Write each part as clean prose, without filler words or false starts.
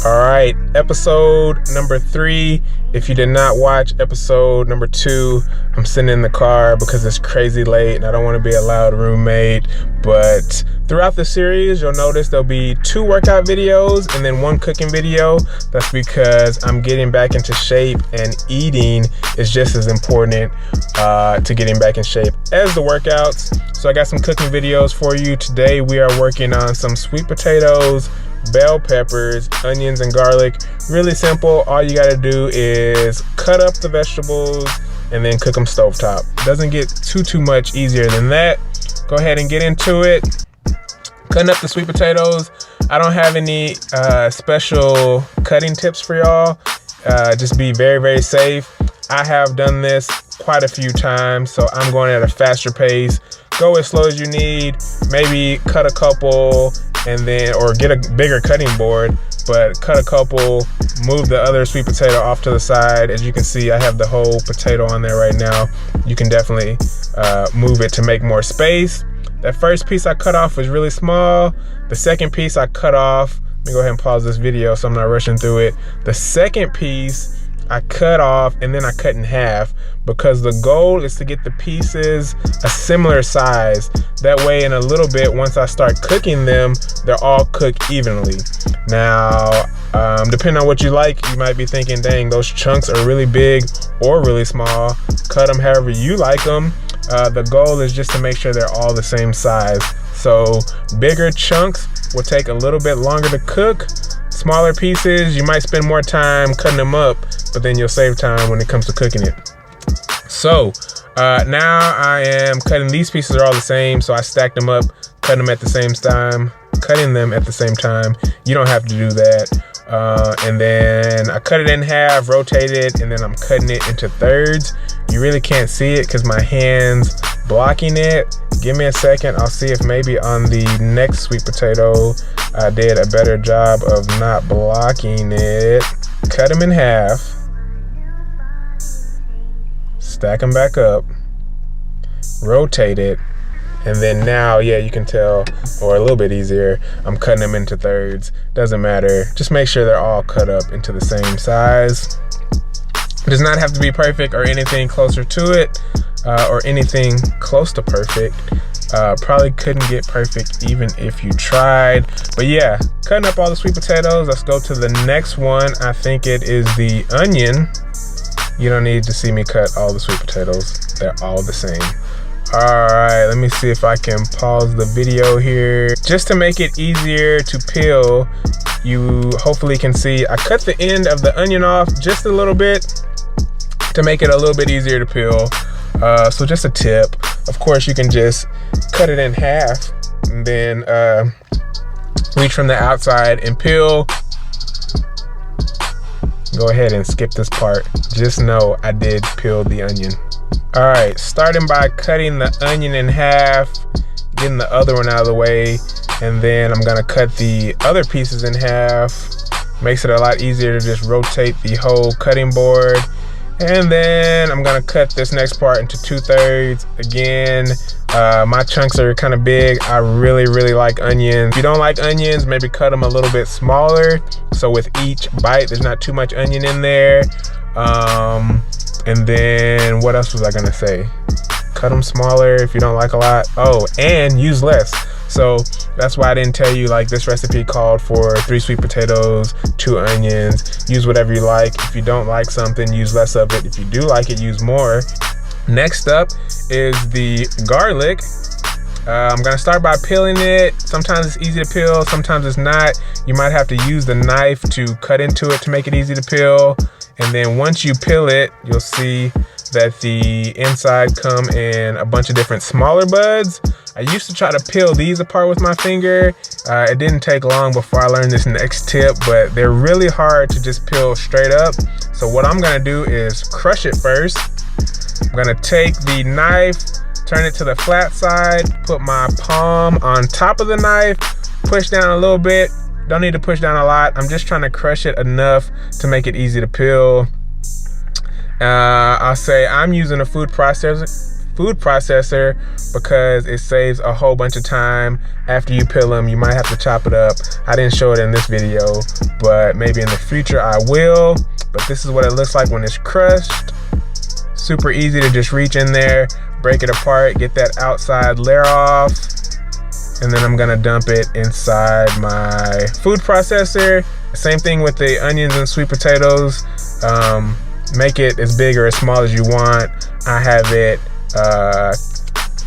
All right, episode number 3. If you did not watch episode number 2, I'm sitting in the car because it's crazy late and I don't want to be a loud roommate. But throughout the series, you'll notice there'll be 2 workout videos and then 1 cooking video. That's because I'm getting back into shape, and eating is just as important to getting back in shape as the workouts. So I got some cooking videos for you. Today we are working on some sweet potatoes, bell peppers, onions, and garlic. Really simple. All you gotta do is cut up the vegetables and then cook them stovetop. Doesn't get too much easier than that. Go ahead and get into it. Cutting up the sweet potatoes. I don't have any special cutting tips for y'all. Just be very safe. I have done this quite a few times, so I'm going at a faster pace. Go as slow as you need. Maybe cut a couple and then, or get a bigger cutting board, but cut a couple, move the other sweet potato off to the side. As you can see, I have the whole potato on there right now. You can definitely move it to make more space. That first piece I cut off was really small. The second piece I cut off, let me go ahead and pause this video so I'm not rushing through it. The second piece I cut off and then I cut in half because the goal is to get the pieces a similar size. That way in a little bit, once I start cooking them, they're all cooked evenly. Now, depending on what you like, you might be thinking, dang, those chunks are really big or really small. Cut them however you like them. The goal is just to make sure they're all the same size. So bigger chunks will take a little bit longer to cook. Smaller pieces, you might spend more time cutting them up, but then you'll save time when it comes to cooking it. So now I am cutting, these pieces are all the same, so I stacked them up, cutting them at the same time. You don't have to do that. And then I cut it in half, rotate it, and then I'm cutting it into thirds. You really can't see it because my hand's blocking it. Give me a second, I'll see if maybe on the next sweet potato I did a better job of not blocking it. Cut them in half, stack them back up, rotate it, and then now, yeah, you can tell, or a little bit easier, I'm cutting them into thirds. Doesn't matter, just make sure they're all cut up into the same size. It does not have to be perfect or anything closer to it, or anything close to perfect. Probably couldn't get perfect even if you tried. But yeah, cutting up all the sweet potatoes. Let's go to the next one. I think it is the onion. You don't need to see me cut all the sweet potatoes. They're all the same. All right, let me see if I can pause the video here. Just to make it easier to peel, you hopefully can see I cut the end of the onion off just a little bit to make it a little bit easier to peel. So just a tip. Of course, you can just cut it in half and then reach from the outside and peel. Go ahead and skip this part. Just know I did peel the onion. All right, starting by cutting the onion in half, getting the other one out of the way, and then I'm gonna cut the other pieces in half. Makes it a lot easier to just rotate the whole cutting board. And then I'm gonna cut this next part into 2/3. Again, my chunks are kind of big. I really like onions. If you don't like onions, maybe cut them a little bit smaller. So with each bite, there's not too much onion in there. And then what else was I gonna say? Cut them smaller if you don't like a lot. Oh, and use less. So that's why I didn't tell you, like, this recipe called for 3 sweet potatoes, 2 onions. Use whatever you like. If you don't like something, use less of it. If you do like it, use more. Next up is the garlic. I'm gonna start by peeling it. Sometimes it's easy to peel, sometimes it's not. You might have to use the knife to cut into it to make it easy to peel. And then once you peel it, you'll see that the inside come in a bunch of different smaller buds. I used to try to peel these apart with my finger. It didn't take long before I learned this next tip, but they're really hard to just peel straight up. So what I'm gonna do is crush it first. I'm gonna take the knife, turn it to the flat side, put my palm on top of the knife, push down a little bit. Don't need to push down a lot. I'm just trying to crush it enough to make it easy to peel. I'll say I'm using a food processor food processor because it saves a whole bunch of time after you peel them. You might have to chop it up. I didn't show it in this video, but maybe in the future I will. But this is what it looks like when it's crushed. Super easy to just reach in there, break it apart, get that outside layer off, and then I'm gonna dump it inside my food processor. Same thing with the onions and sweet potatoes. Make it as big or as small as you want. I have it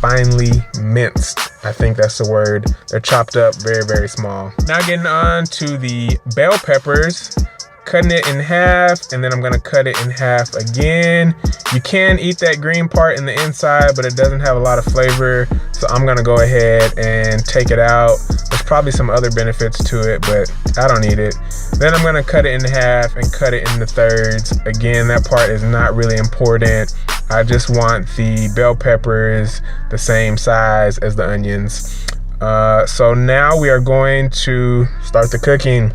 finely minced. I think that's the word. They're chopped up very, very small. Now getting on to the bell peppers. Cutting it in half, and then I'm gonna cut it in half again. You can eat that green part in the inside, but it doesn't have a lot of flavor, so I'm gonna go ahead and take it out. There's probably some other benefits to it, but I don't need it. Then I'm gonna cut it in half and cut it into thirds. Again, that part is not really important. I just want the bell peppers the same size as the onions. So now we are going to start the cooking.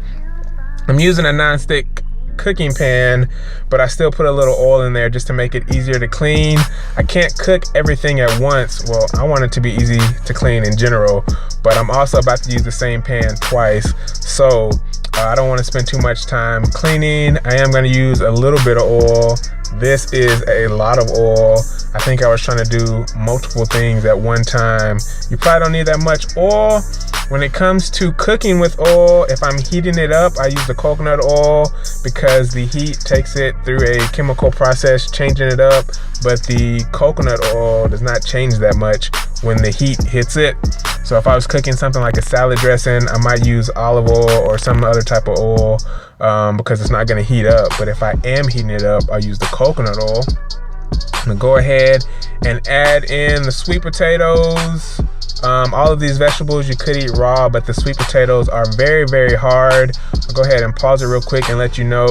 I'm using a non-stick cooking pan, but I still put a little oil in there just to make it easier to clean. I can't cook everything at once. Well, I want it to be easy to clean in general, but I'm also about to use the same pan twice. So I don't want to spend too much time cleaning. I am going to use a little bit of oil. This is a lot of oil. I think I was trying to do multiple things at one time. You probably don't need that much oil. When it comes to cooking with oil, if I'm heating it up, I use the coconut oil because the heat takes it through a chemical process, changing it up. But the coconut oil does not change that much when the heat hits it. So if I was cooking something like a salad dressing, I might use olive oil or some other type of oil because it's not gonna heat up. But if I am heating it up, I use the coconut oil. I'm gonna go ahead and add in the sweet potatoes. All of these vegetables you could eat raw, but the sweet potatoes are very, very hard. I'll go ahead and pause it real quick and let you know,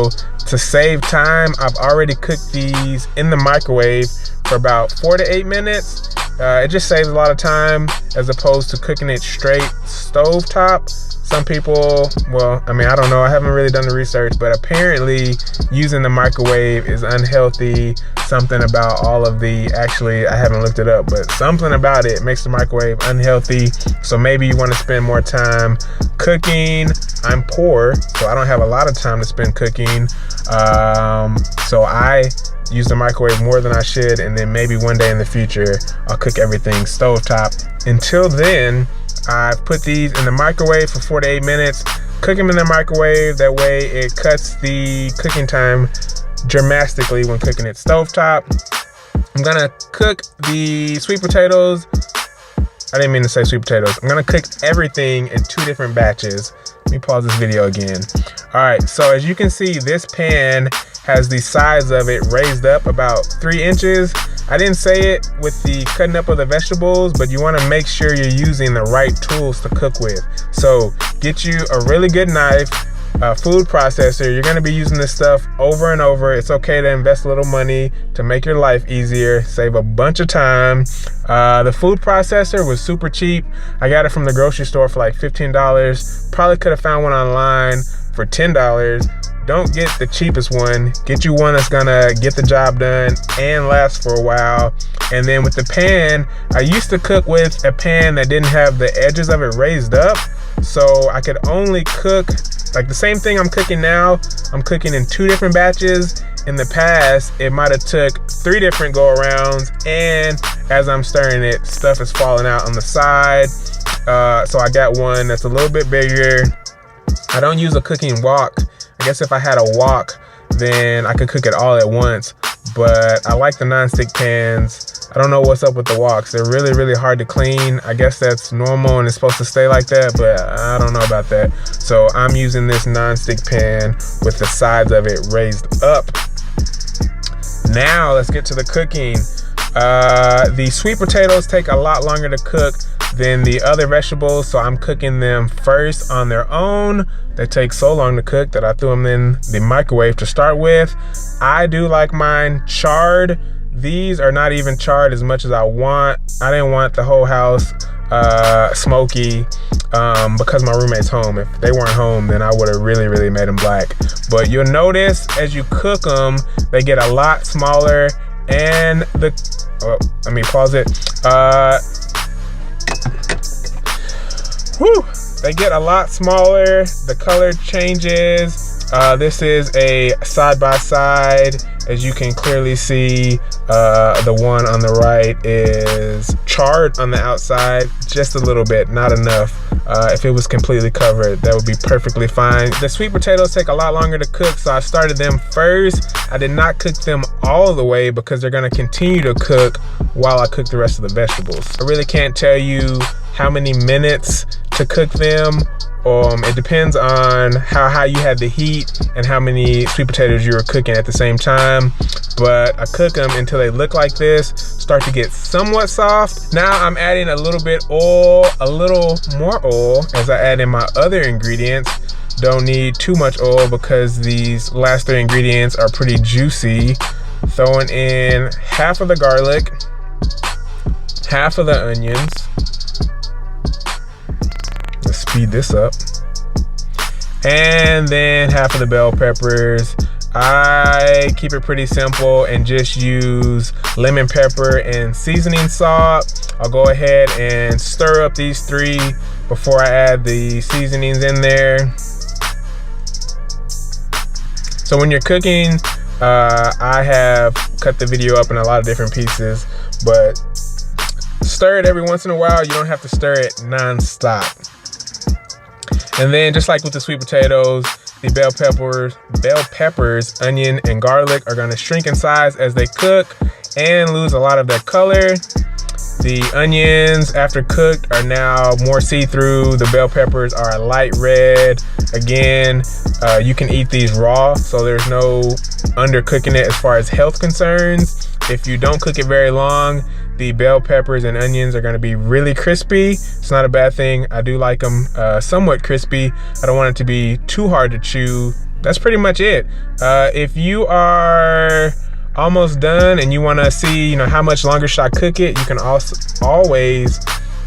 to save time, I've already cooked these in the microwave for about 4 to 8 minutes. It just saves a lot of time as opposed to cooking it straight stovetop. Some people, well, I mean, I don't know, I haven't really done the research, but apparently using the microwave is unhealthy. Something about all of the, actually, I haven't looked it up, but something about it makes the microwave unhealthy. So maybe you want to spend more time cooking. I'm poor, so I don't have a lot of time to spend cooking. So I use the microwave more than I should, and then maybe one day in the future, I'll cook everything stovetop. Until then, I've put these in the microwave for 4 to 8 minutes. Cook them in the microwave. That way it cuts the cooking time dramatically when cooking it stovetop. I'm gonna cook the sweet potatoes. I didn't mean to say sweet potatoes. I'm gonna cook everything in 2 different batches. Let me pause this video again. All right, so as you can see, this pan has the size of it raised up about 3 inches. I didn't say it with the cutting up of the vegetables, but you wanna make sure you're using the right tools to cook with. So get you a really good knife, a food processor. You're gonna be using this stuff over and over. It's okay to invest a little money to make your life easier, save a bunch of time. The food processor was super cheap. I got it from the grocery store for like $15. Probably could have found one online for $10. Don't get the cheapest one. Get you one that's gonna get the job done and last for a while. And then with the pan, I used to cook with a pan that didn't have the edges of it raised up. So I could only cook, like the same thing I'm cooking now, I'm cooking in 2 different batches. In the past, it might have took 3 different go-arounds, and as I'm stirring it, stuff is falling out on the side. So I got one that's a little bit bigger. I don't use a cooking wok. I guess if I had a wok, then I could cook it all at once. But I like the non-stick pans. I don't know what's up with the woks. They're really, really hard to clean. I guess that's normal and it's supposed to stay like that, but I don't know about that. So I'm using this non-stick pan with the sides of it raised up. Now let's get to the cooking. The sweet potatoes take a lot longer to cook than the other vegetables, so I'm cooking them first on their own. They take so long to cook that I threw them in the microwave to start with. I do like mine charred. These are not even charred as much as I want. I didn't want the whole house smoky because my roommate's home. If they weren't home, then I would have really, really made them black. But you'll notice as you cook them, they get a lot smaller, and the Oh, let me pause it. They get a lot smaller. The color changes. This is a side-by-side. As you can clearly see, the one on the right is charred on the outside, just a little bit, not enough. If it was completely covered, that would be perfectly fine. The sweet potatoes take a lot longer to cook, so I started them first. I did not cook them all the way because they're gonna continue to cook while I cook the rest of the vegetables. I really can't tell you how many minutes to cook them. It depends on how high you had the heat and how many sweet potatoes you were cooking at the same time. But I cook them until they look like this, start to get somewhat soft. Now I'm adding a little bit oil, a little more oil as I add in my other ingredients. Don't need too much oil because these last 3 ingredients are pretty juicy. Throwing in half of the garlic, half of the onions. Let's speed this up. And then half of the bell peppers. I keep it pretty simple and just use lemon pepper and seasoning salt. I'll go ahead and stir up these 3 before I add the seasonings in there. So when you're cooking, I have cut the video up in a lot of different pieces, but stir it every once in a while. You don't have to stir it non-stop. And then just like with the sweet potatoes, the bell peppers, onion, and garlic are gonna shrink in size as they cook and lose a lot of their color. The onions, after cooked, are now more see-through. The bell peppers are a light red. Again, you can eat these raw, so there's no undercooking it as far as health concerns. If you don't cook it very long, the bell peppers and onions are gonna be really crispy. It's not a bad thing. I do like them somewhat crispy. I don't want it to be too hard to chew. That's pretty much it. If you are almost done and you wanna see, how much longer should I cook it, you can also always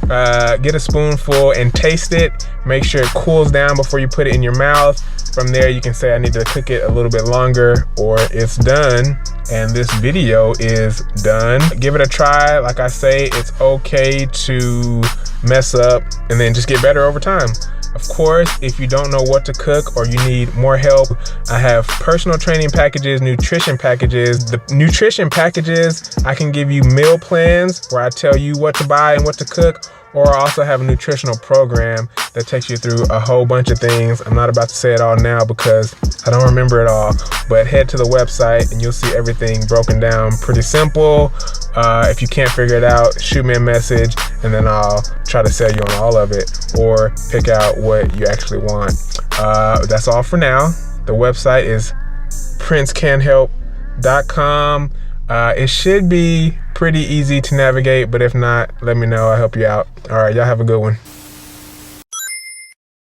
get a spoonful and taste it. Make sure it cools down before you put it in your mouth. From there, you can say I need to cook it a little bit longer or it's done. And this video is done. Give it a try. Like I say, it's okay to mess up and then just get better over time. Of course, if you don't know what to cook or you need more help, I have personal training packages, nutrition packages. The nutrition packages, I can give you meal plans where I tell you what to buy and what to cook, or I also have a nutritional program that takes you through a whole bunch of things. I'm not about to say it all now because I don't remember it all, but head to the website and you'll see everything broken down pretty simple. If you can't figure it out, shoot me a message and then I'll try to sell you on all of it or pick out what you actually want. That's all for now. The website is princecanhelp.com. It should be pretty easy to navigate, but if not, let me know. I'll help you out. All right, y'all have a good one.